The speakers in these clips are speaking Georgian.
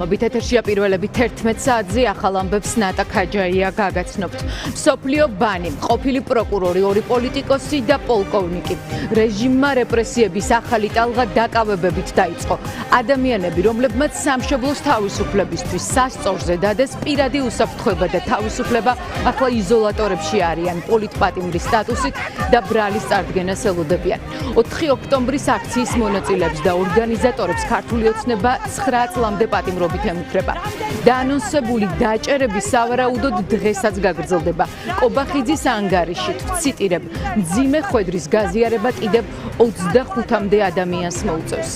ეთერშია პირველები 11 საათზე ახალ ამბებს ნატა ქაჯაია გაგაცნობთ. მსოფლიო ბანი, ყოფილი პროკურორი, ორი პოლიტიკოსი და პოლკოვნიკი. რეჟიმმა რეპრესიების ახალი ტალღა დაკავებებით დაიწყო. ადამიანები, რომლებმაც სამშობლოს თავისუფლებისთვის სასწორზე დადეს პირადი უსაფრთხოება და თავისუფლება, ახლა იზოლატორებში არიან პოლიტპატიმრის სტატუსით და ბრალის წარდგენას ელოდებიან. 4 ოქტომბრის აქციის მონაწილეებს და ორგანიზატორებს ქართული ოცნება 9 წლამდე პატიმრობ ემუქრება. დაანონსებული დაჭერები სავარაუდოდ დღესაც გაგრძელდება. კობახიძის ანგარიშით ვციტირებ, მძიმე ხვედრის გაზიარება კიდევ 25-მდე ადამიანს მოუწევს.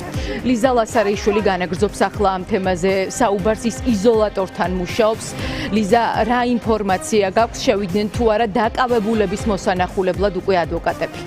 ლიზა ლასარეიშვილი განაგრძობს ახლა ამ თემაზე საუბარს, ის იზოლატორთან მუშაობს. ლიზა, რა ინფორმაცია გაქვს, შევიდნენ თუ არა დაკავებულების მოსანახულებლად უკვე ადვოკატები?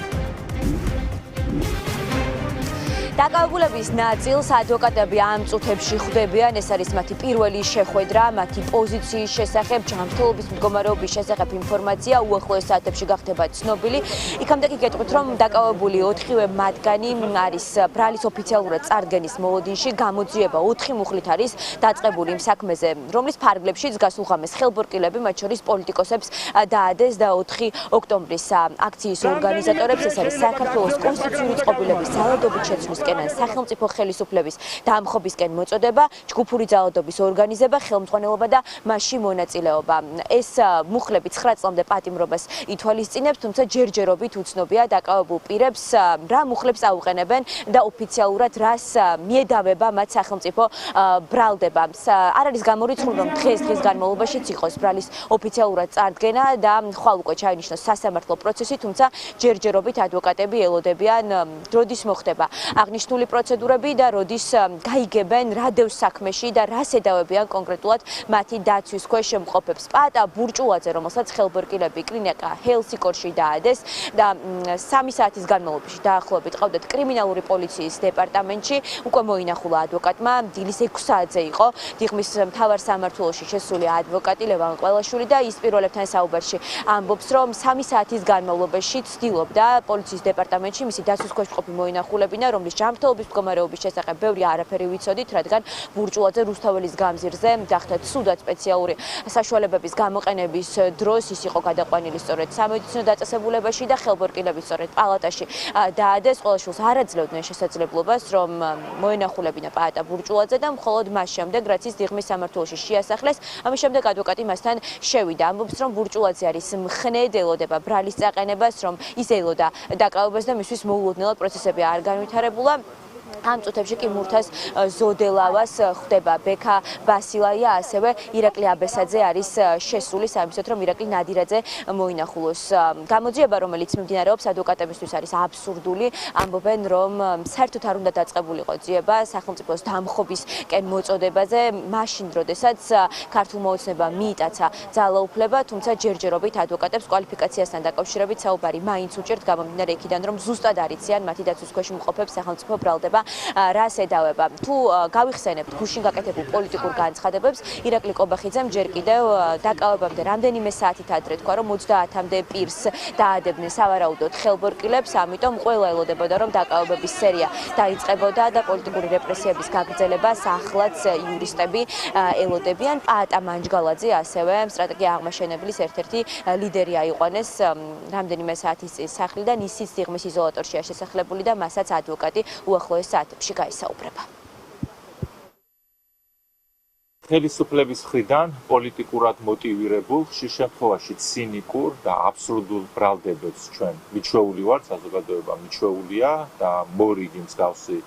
დაკავებულების ნაწილს ადვოკატები ამ წუთებში ხვდებიან, ეს არის მათი პირველი შეხვედრა, მათი პოზიციის შესახებ, ჯანმრთელობის მდგომარეობის შესახებ ინფორმაცია უახლოეს საათებში გახდება ცნობილი. იქამდე კი გეტყვით, რომ დაკავებული 4-ვე მათგანი არის ბრალის ოფიციალურად წარდგენის მოლოდინში, გამოძიება 4 მუხლით არის დაწყებული იმ საქმეზე, რომლის ფარგლებშიც გასულღამეს ხელბორკილები, მათ შორის პოლიტიკოსებს დაადეს და 4 ოქტომბრის აქციის ორგანიზატორებს, ეს არის საქართველოს კონსტიტუციური წყობილების ძალადობით შეცვლის სახელმწიფო ხელისუფლების დამხობისკენ მოწოდება, ჯგუფური ძალადობის ორგანიზება, ხელმძღვანელობა და მასში მონაწილეობა. ეს მუხლები 9 წლამდე პატიმრობას ითვალისწინებს, თუმცა ჯერჯერობით უცნობია დაკავებულ პირებს რა მუხლებს აუყენებენ და ოფიციალურად რას მიედავება მათ სახელმწიფო ბრალდება. არ არის გამორიცხული, რომ დღის განმავლობაშიც იყოს ბრალის ოფიციალურად წარდგენა და ხვალ უკვე ჩაინიშნოს სასამართლო პროცესი, თუმცა ჯერჯერობით ადვოკატები ელოდებიან როდის მოხდება აღნიშნული პროცედურები და როდის გაიგებენ რა დევს საქმეში და რას ედავებიან კონკრეტულად მათი დაცვის ქვეშ შემყოფებს. პაატა ბურჭულაძე, რომელსაც ხელბორკილები კლინიკა ჰელსიკორში დაადეს და 3 საათის განმავლობაში დაახლოებით ყავდათ კრიმინალური პოლიციის დეპარტამენტში, უკვე მოინახულა ადვოკატმა, დილის 6 საათზე იყო დიღმის მთავარ სამმართველოში შესული ადვოკატი ლევან ყველაშვილი და ის პირველებთან საუბარში ამბობს, რომ 3 საათის განმავლობაში ცდილობდა პოლიციის დეპარტამენტში მისი დაცვის ქვეშ მყოფი მოინახულებინა, რომლის ჯანმრთელობის მდგომარეობის შესახებ ბევრი არაფერი ვიცოდით, რადგან ბურჭულაძე რუსთაველის გამზირზე დახვდათ სუდად სპეციალური საშუალებების გამოყენების დროს ის იყო გადაყვანილი სწორედ სამედიცინო დაწესებულებაში და ხელბორკილები სწორედ პალატაში დაადეს. ყველაშვილს არ აძლევდნენ შესაძლებლობას, რომ მოენახულებინა პაატა ბურჭულაძე და მხოლოდ მას შემდეგ, რაც ის დიღმის სამმართველოში შეასახლეს, ამის შემდეგ ადვოკატი მასთან შევიდა. ამბობს, რომ ბურჭულაძე არის მხნედ, ელოდება ბრალის წაყენებას, რომ ის ელოდა დაკავებას და მისთვის მოულოდნელად პროცესები არ განვითარებულა. ამ წუთებში კი მურთას ზოდელავას ხვდება ბექა ბასილაია, ასევე ირაკლი აბესაძე არის შესული სამისოთ, რომ ირაკლი ნადირაძე მოინახულოს. გამოძიება, რომელიც მიმდინარეობს ადვოკატებისთვის არის აბსურდული, ამბობენ, რომ საერთოდ არ უნდა დაწყებულიყო ძიება სახელმწიფოს დამხობისკენ მოწოდებაზე, მაშინ როდესაც ქართულმა ოცნებამ მიიტაცა ძალაუფლება, თუმცა ჯერჯერობით ადვოკატებს კვალიფიკაციასთან დაკავშირებით საუბარი მაინც უჭერთ, გამომდინარე იქიდან, რომ ზუსტად არ იციან მათი დაცვის ქვეშ მყოფებს სახელმწიფო ბრალდება რას ედავება. თუ გავიხსენებთ გუშინ გაკეთებულ პოლიტიკურ განცხადებებს, ირაკლი კობახიძემ ჯერ კიდევ დაკავებამდე რამდენიმე საათით ადრე თქვა, რომ 30-მდე პირს დაადებდნენ სავარაუდოდ ხელბორკილებს, ამიტომ ყველა ელოდებოდა, რომ დაკავებების სერია დაიწყებოდა და პოლიტიკური რეპრესიების გაგრძელებას ახლაც იურისტები ელოდებიან. პაატა მანჯგალაძე ასევე სტრატეგია აღმაშენებლის ერთ-ერთი ლიდერი აიყვანეს რამდენიმე საათის წინ სახლიდან, ისიც დიღმის იზოლატორშია შესახლებული და მასაც ადვოკატი უახლოეს საათებში გაისაუბრება. ხელისუფლების მხრიდან პოლიტიკურად მოტივირებულ, ხშირ შემთხვევაში ცინიკურ და აბსურდულ ბრალდებებს ჩვენ მიჩვეული ვართ, საზოგადოება მიჩვეულია და მორიგი მსგავსი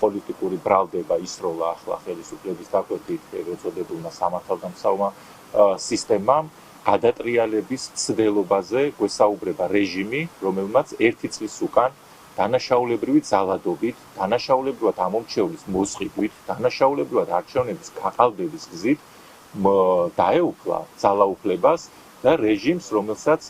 პოლიტიკური ბრალდება ისროლა ახლა ხელისუფლების დაკვეთით ეწოდებულმა სამართალდამცავმა სისტემამ. გადატრიალების მცდელობაზე გვესაუბრება რეჟიმი, რომელმაც 1 წლის უკან დანაშაულებრივი ძალადობით, დანაშაულებრივად ამომრჩევლის მოსყიდვით, დანაშაულებრივად არჩევნების გაყალბების გზით დაეუფლა ძალაუფლებას და რეჟიმს, რომელსაც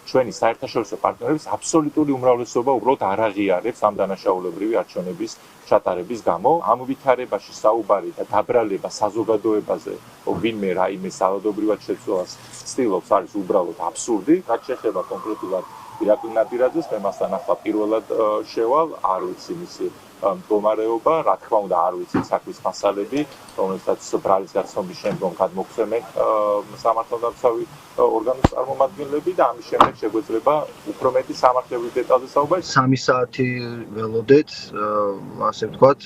ჩვენი საერთაშორისო პარტნიორების აბსოლუტური უმრავლესობა უბრალოდ არ აღიარებს ამ დანაშაულებრივი არჩევნების ჩატარების გამო. ამ ვითარებაში საუბარი და დაბრალება საზოგადოებაზე, ვინმე რაიმე ძალადობრივად შეცვლას ცდილობს, არის უბრალოდ აბსურდი. რაც შეეხება კონკრეტულად ირაკლი ნადირაძეს, მე მასთან ახლა პირველად შევალ, არ ვიცი მისი მდგომარეობა, რა თქმა უნდა არ ვიცით საქმის მასალები, რომელსაც ბრალის გაცნობის შემდგომ გადმოგცემენ სამართალდამცავი ორგანოს წარმომადგენლები და ამის შემდეგ შეგვეძლება უფრო მეტი სამართლებრივ დეტალზე საუბარი. 3 საათი ველოდეთ, ასე ვთქვათ,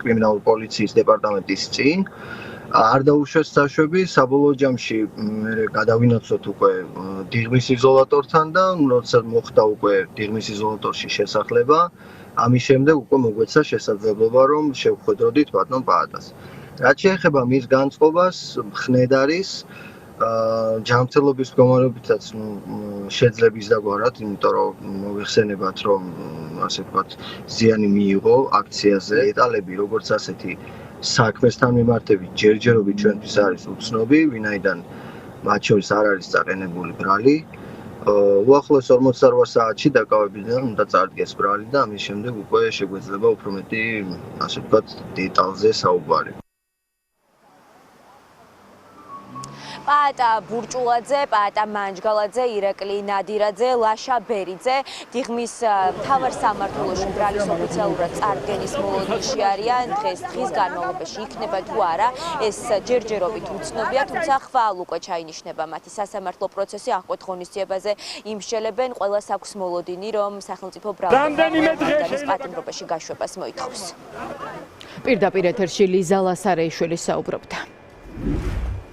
კრიმინალური პოლიციის დეპარტამენტის წინ. არ დაუშვეს საშვები, საბოლოო ჯამში მე გადავინაცვლოთ უკვე დიღმის იზოლატორთან და როცა მოხდა უკვე დიღმის იზოლატორში შესახლება, ამის შემდეგ უკვე მოგვეცა შესაძლებლობა რომ შევხვედროდით ბატონ პაატას. რაც შეეხება მის განწყობას, ხნედ არის ჯანმრთელობის მდგომარეობითაც შეძლების დაგვარად, იმიტომ რომ მოიხსენებათ რომ ასე ვთქვათ ზიანი მიიღო აქციაზე. დეტალები როგორც ასეთი საქმესთან მიმართებით ჯერჯერობით ჩვენთვის არის უცნობი, ვინაიდან მათ შორის არ არის წაყენებული ბრალი. უახლოეს 48 საათში დაკავებიდან უნდა წარდგეს ბრალი და ამის შემდეგ უკვე შეგვეძლება უფრო მეტი, ასე ვთქვათ, დეტალზე საუბარი. პაატა ბურჭულაძე, პაატა მანჯგალაძე, ირაკლი ნადირაძე, ლაშა ბერიძე დიღმის მთავარ სამმართველოში ბრალის ოფიციალურად წარდგენის მოლოდინში არიან. დღის განმავლობაში იქნება თუ არა, ეს ჯერჯერობით უცნობია, თუმცა ხვალ უკვე ჩაინიშნება მათი სასამართლო პროცესი, აღკვეთ ღონისძიებაზე იმსჯელებენ. ყველას აქვს მოლოდინი, რომ სახელმწიფო ბრალდების პატიმრობაში გაშვებას მოითხოვს. პირდაპირ ეთერში ლიზა ლასარეიშვილი საუბრობდა.